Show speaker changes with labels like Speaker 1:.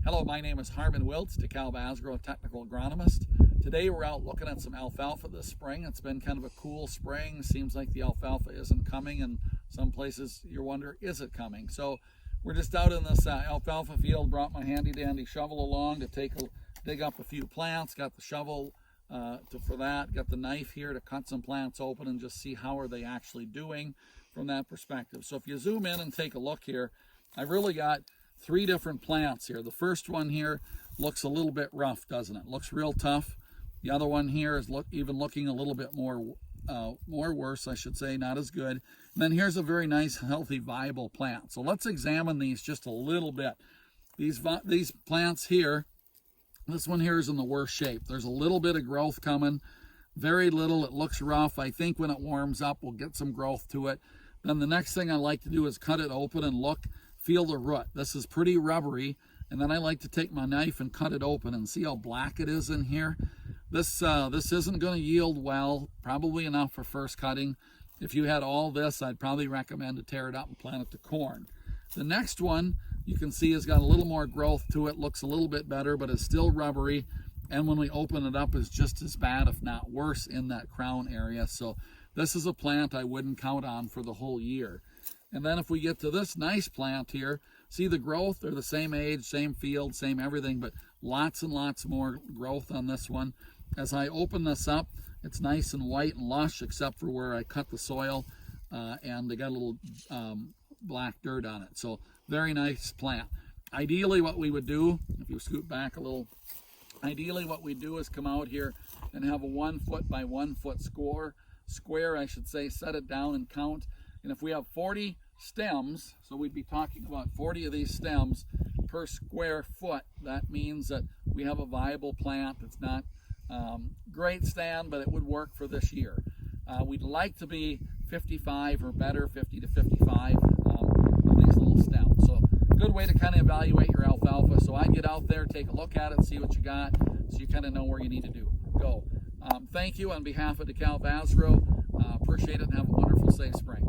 Speaker 1: Hello, my name is Harmon Wiltz, DeKalb Agro Technical Agronomist. Today we're out looking at some alfalfa this spring. It's been kind of a cool spring. Seems like the alfalfa isn't coming, and some places you wonder, is it coming? So we're just out in this alfalfa field, brought my handy dandy shovel along to dig up a few plants, got the shovel for that, got the knife here to cut some plants open and just see how are they actually doing from that perspective. So if you zoom in and take a look here, I've really got three different plants here. The first one here looks a little bit rough, doesn't it? Looks real tough. The other one here is looking a little bit more worse, I should say, not as good. And then here's a very nice, healthy, viable plant. So let's examine these just a little bit. These plants here, this one here is in the worst shape. There's a little bit of growth coming, very little. It looks rough. I think when it warms up, we'll get some growth to it. Then the next thing I like to do is cut it open and feel the root. This is pretty rubbery, and then I like to take my knife and cut it open and see how black it is in here. This isn't going to yield well, probably enough for first cutting. If you had all this, I'd probably recommend to tear it up and plant it to corn. The next one you can see has got a little more growth to it, looks a little bit better, but it's still rubbery, and when we open it up, it's just as bad, if not worse, in that crown area. So this is a plant I wouldn't count on for the whole year. And then if we get to this nice plant here, see the growth? They're the same age, same field, same everything, but lots and lots more growth on this one. As I open this up, it's nice and white and lush, except for where I cut the soil, and they got a little black dirt on it. So very nice plant. Ideally what we would do, if you scoot back a little, ideally what we do is come out here and have a 1 foot by 1 foot square, I should say, set it down and count. And if we have 40 stems, so we'd be talking about 40 of these stems per square foot, that means that we have a viable plant. It's not great stand, but it would work for this year. We'd like to be 55 or better, 50 to 55 of these little stems. So good way to kind of evaluate your alfalfa. So I get out there, take a look at it, see what you got, so you kind of know where you need to go. Thank you on behalf of DeKalb Agro. Appreciate it, and have a wonderful, safe spring.